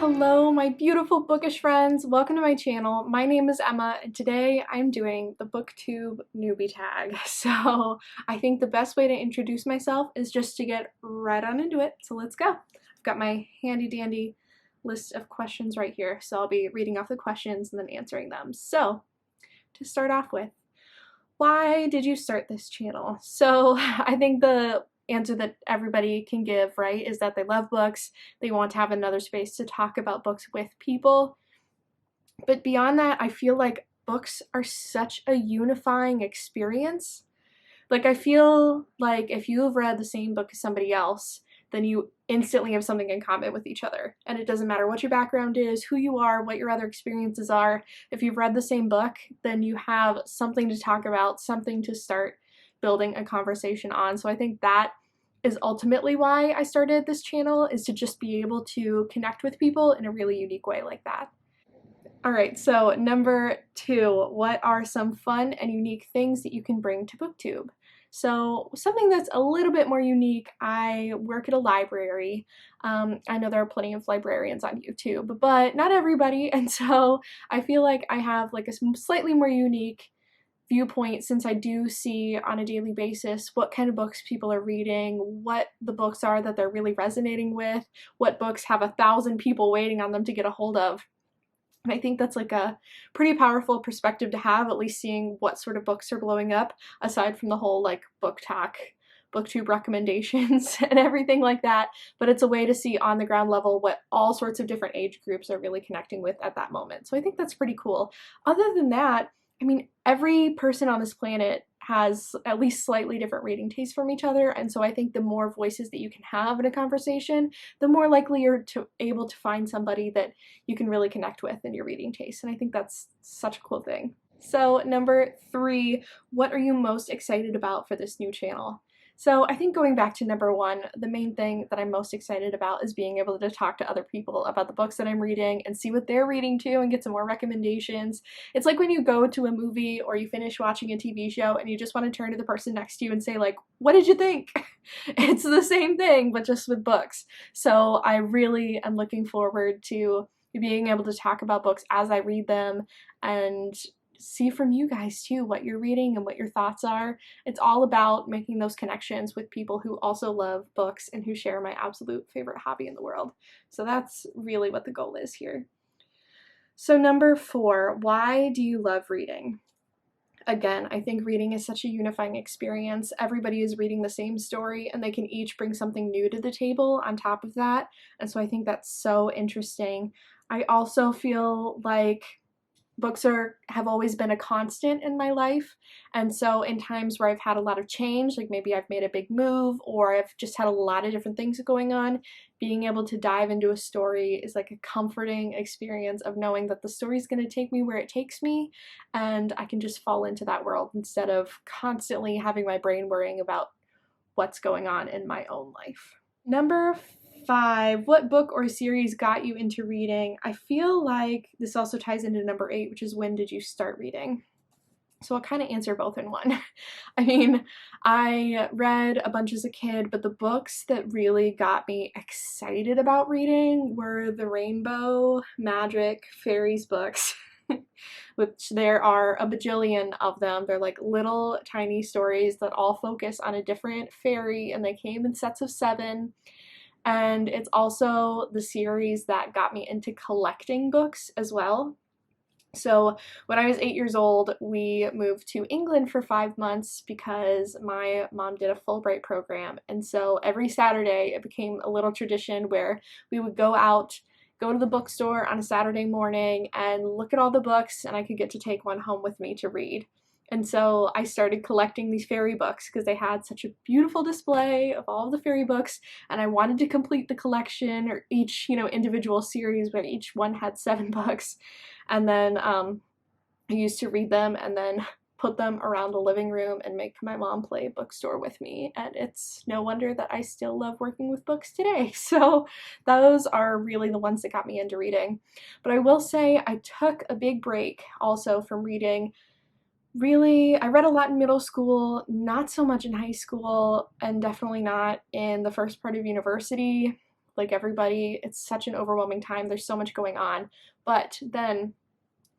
Hello, my beautiful bookish friends. Welcome to my channel. My name is Emma, and today I'm doing the Booktube Newbie Tag. So I think the best way to introduce myself is just to get right on into it. So let's go. I've got my handy dandy list of questions right here. So I'll be reading off the questions and then answering them. So to start off with, why did you start this channel? So I think the answer that everybody can give, right, is that they love books. They want to have another space to talk about books with people. But beyond that, I feel like books are such a unifying experience. Like, I feel like if you have read the same book as somebody else, then you instantly have something in common with each other. And it doesn't matter what your background is, who you are, what your other experiences are. If you've read the same book, then you have something to talk about, something to start building a conversation on. So I think that is ultimately why I started this channel, is to just be able to connect with people in a really unique way like that. Alright, so number 2, what are some fun and unique things that you can bring to BookTube? So something that's a little bit more unique, I work at a library. I know there are plenty of librarians on YouTube, but not everybody, and so I feel like I have like a slightly more unique viewpoint, since I do see on a daily basis what kind of books people are reading, what the books are that they're really resonating with, what books have 1,000 people waiting on them to get a hold of. And I think that's like a pretty powerful perspective to have, at least seeing what sort of books are blowing up, aside from the whole like book talk, booktube recommendations and everything like that. But it's a way to see on the ground level what all sorts of different age groups are really connecting with at that moment. So I think that's pretty cool. Other than that, I mean, every person on this planet has at least slightly different reading tastes from each other, and so I think the more voices that you can have in a conversation, the more likely you're able to find somebody that you can really connect with in your reading taste, and I think that's such a cool thing. So number 3, what are you most excited about for this new channel? So I think going back to number 1, the main thing that I'm most excited about is being able to talk to other people about the books that I'm reading and see what they're reading too and get some more recommendations. It's like when you go to a movie or you finish watching a TV show and you just want to turn to the person next to you and say like, what did you think? It's the same thing, but just with books. So I really am looking forward to being able to talk about books as I read them and see from you guys too what you're reading and what your thoughts are. It's all about making those connections with people who also love books and who share my absolute favorite hobby in the world. So that's really what the goal is here. So number 4, why do you love reading? Again, I think reading is such a unifying experience. Everybody is reading the same story and they can each bring something new to the table on top of that. And so I think that's so interesting. I also feel like books have always been a constant in my life, and so in times where I've had a lot of change, like maybe I've made a big move or I've just had a lot of different things going on, being able to dive into a story is like a comforting experience of knowing that the story's going to take me where it takes me and I can just fall into that world instead of constantly having my brain worrying about what's going on in my own life. Number 5, what book or series got you into reading? I feel like this also ties into number 8, which is when did you start reading? So I'll kind of answer both in one. I mean, I read a bunch as a kid, but the books that really got me excited about reading were the rainbow, magic, fairies books, which there are a bajillion of them. They're like little tiny stories that all focus on a different fairy, and they came in sets of 7. And it's also the series that got me into collecting books as well. So when I was 8 years old, we moved to England for 5 months because my mom did a Fulbright program. And so every Saturday it became a little tradition where we would go to the bookstore on a Saturday morning and look at all the books, and I could get to take one home with me to read. And so I started collecting these fairy books because they had such a beautiful display of all of the fairy books, and I wanted to complete the collection, or each, individual series where each one had 7 books. And then I used to read them and then put them around the living room and make my mom play bookstore with me, and it's no wonder that I still love working with books today. So those are really the ones that got me into reading. But I will say I took a big break also from reading. Really, I read a lot in middle school, not so much in high school, and definitely not in the first part of university. like everybody, it's such an overwhelming time. There's so much going on. But then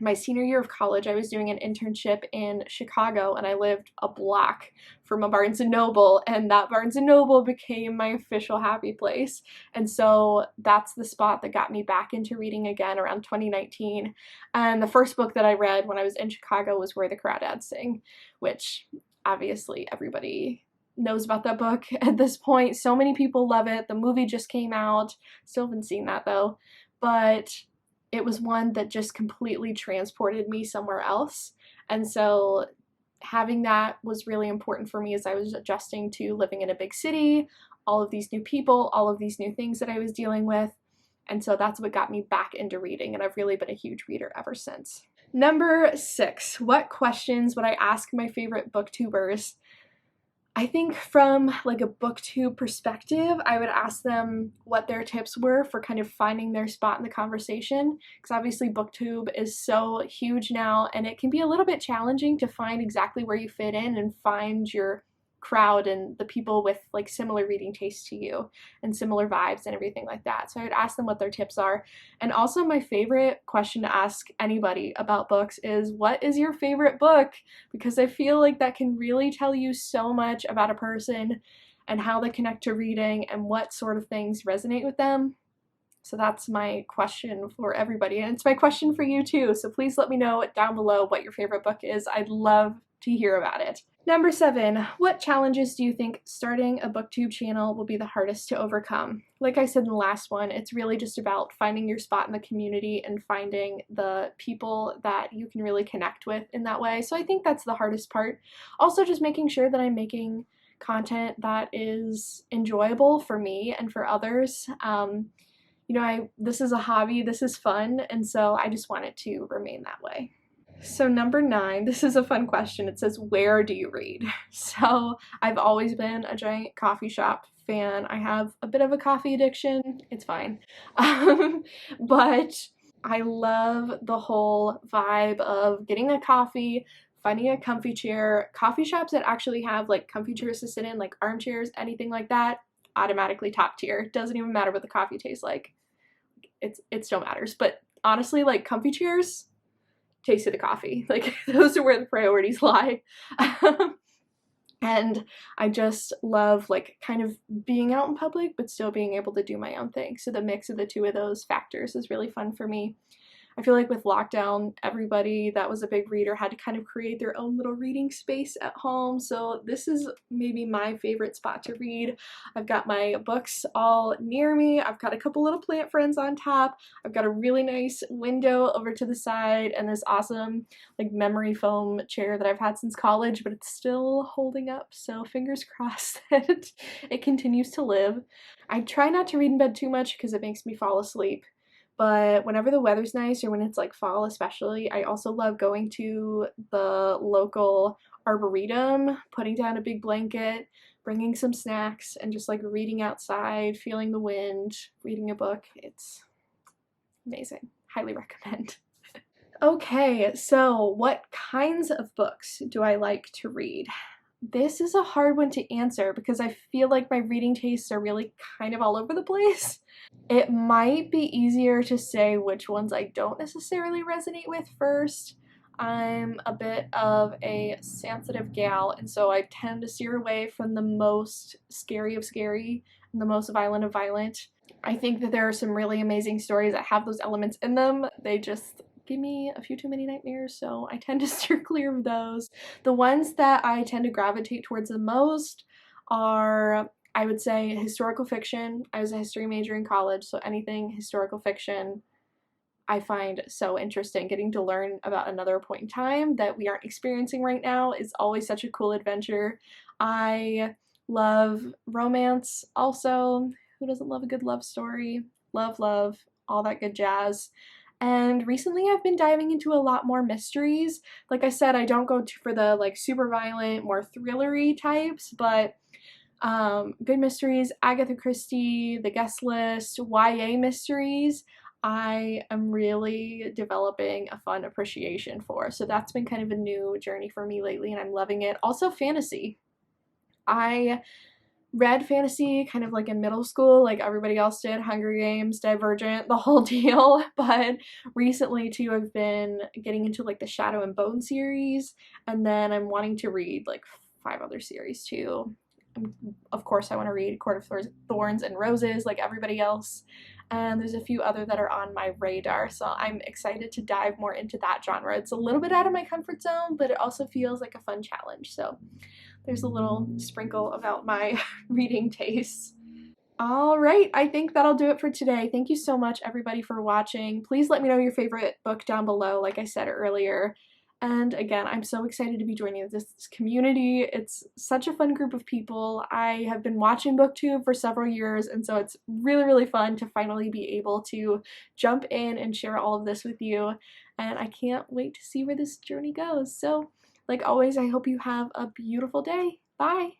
my senior year of college, I was doing an internship in Chicago, and I lived a block from a Barnes & Noble, and that Barnes & Noble became my official happy place. And so that's the spot that got me back into reading again around 2019. And the first book that I read when I was in Chicago was Where the Crawdads Sing, which obviously everybody knows about that book at this point. So many people love it. The movie just came out. Still haven't seen that though. But it was one that just completely transported me somewhere else. And so having that was really important for me as I was adjusting to living in a big city, all of these new people, all of these new things that I was dealing with. And so that's what got me back into reading, and I've really been a huge reader ever since. Number 6, what questions would I ask my favorite booktubers? I think from like a booktube perspective, I would ask them what their tips were for kind of finding their spot in the conversation, because obviously booktube is so huge now, and it can be a little bit challenging to find exactly where you fit in and find your crowd and the people with like similar reading tastes to you and similar vibes and everything like that. So I would ask them what their tips are. And also my favorite question to ask anybody about books is, what is your favorite book? Because I feel like that can really tell you so much about a person and how they connect to reading and what sort of things resonate with them. So that's my question for everybody, and it's my question for you too. So please let me know down below what your favorite book is. I'd love to hear about it. Number 7, what challenges do you think starting a booktube channel will be the hardest to overcome? Like I said in the last one, it's really just about finding your spot in the community and finding the people that you can really connect with in that way. So I think that's the hardest part. Also just making sure that I'm making content that is enjoyable for me and for others. You know, this is a hobby, this is fun, and so I just want it to remain that way. So number 9, this is a fun question. It says, where do you read? So I've always been a giant coffee shop fan. I have a bit of a coffee addiction. It's fine. But I love the whole vibe of getting a coffee, finding a comfy chair. Coffee shops that actually have like comfy chairs to sit in, like armchairs, anything like that, automatically top tier. Doesn't even matter what the coffee tastes like. It still matters. But honestly, like comfy chairs, taste of the coffee. Like those are where the priorities lie. And I just love like kind of being out in public, but still being able to do my own thing. So the mix of the two of those factors is really fun for me. I feel like with lockdown, everybody that was a big reader had to kind of create their own little reading space at home. So this is maybe my favorite spot to read. I've got my books all near me. I've got a couple little plant friends on top. I've got a really nice window over to the side and this awesome like memory foam chair that I've had since college, but it's still holding up. So fingers crossed that it continues to live. I try not to read in bed too much because it makes me fall asleep. But whenever the weather's nice, or when it's like fall especially, I also love going to the local arboretum, putting down a big blanket, bringing some snacks, and just like reading outside, feeling the wind, reading a book. It's amazing. Highly recommend. Okay, so what kinds of books do I like to read? This is a hard one to answer because I feel like my reading tastes are really kind of all over the place. It might be easier to say which ones I don't necessarily resonate with first. I'm a bit of a sensitive gal, and so I tend to steer away from the most scary of scary and the most violent of violent. I think that there are some really amazing stories that have those elements in them. They just give me a few too many nightmares, so I tend to steer clear of those. The ones that I tend to gravitate towards the most are, I would say, historical fiction. I was a history major in college, so anything historical fiction I find so interesting. Getting to learn about another point in time that we aren't experiencing right now is always such a cool adventure. I love romance also. Who doesn't love a good love story? Love, all that good jazz. And recently I've been diving into a lot more mysteries. Like I said, I don't go for the like super violent, more thrillery types, but good mysteries, Agatha Christie, The Guest List, YA mysteries, I am really developing a fun appreciation for. So that's been kind of a new journey for me lately, and I'm loving it. Also fantasy. I read fantasy kind of like in middle school, like everybody else did, Hunger Games, Divergent, the whole deal, but recently too I've been getting into like the Shadow and Bone series, and then I'm wanting to read like 5 other series too. Of course I want to read Court of Thorns and Roses like everybody else, and there's a few other that are on my radar, so I'm excited to dive more into that genre. It's a little bit out of my comfort zone, but it also feels like a fun challenge, so there's a little sprinkle about my reading tastes. All right, I think that'll do it for today. Thank you so much, everybody, for watching. Please let me know your favorite book down below, like I said earlier. And again, I'm so excited to be joining this community. It's such a fun group of people. I have been watching Booktube for several years, and so it's really, really fun to finally be able to jump in and share all of this with you. And I can't wait to see where this journey goes. So, like always, I hope you have a beautiful day. Bye!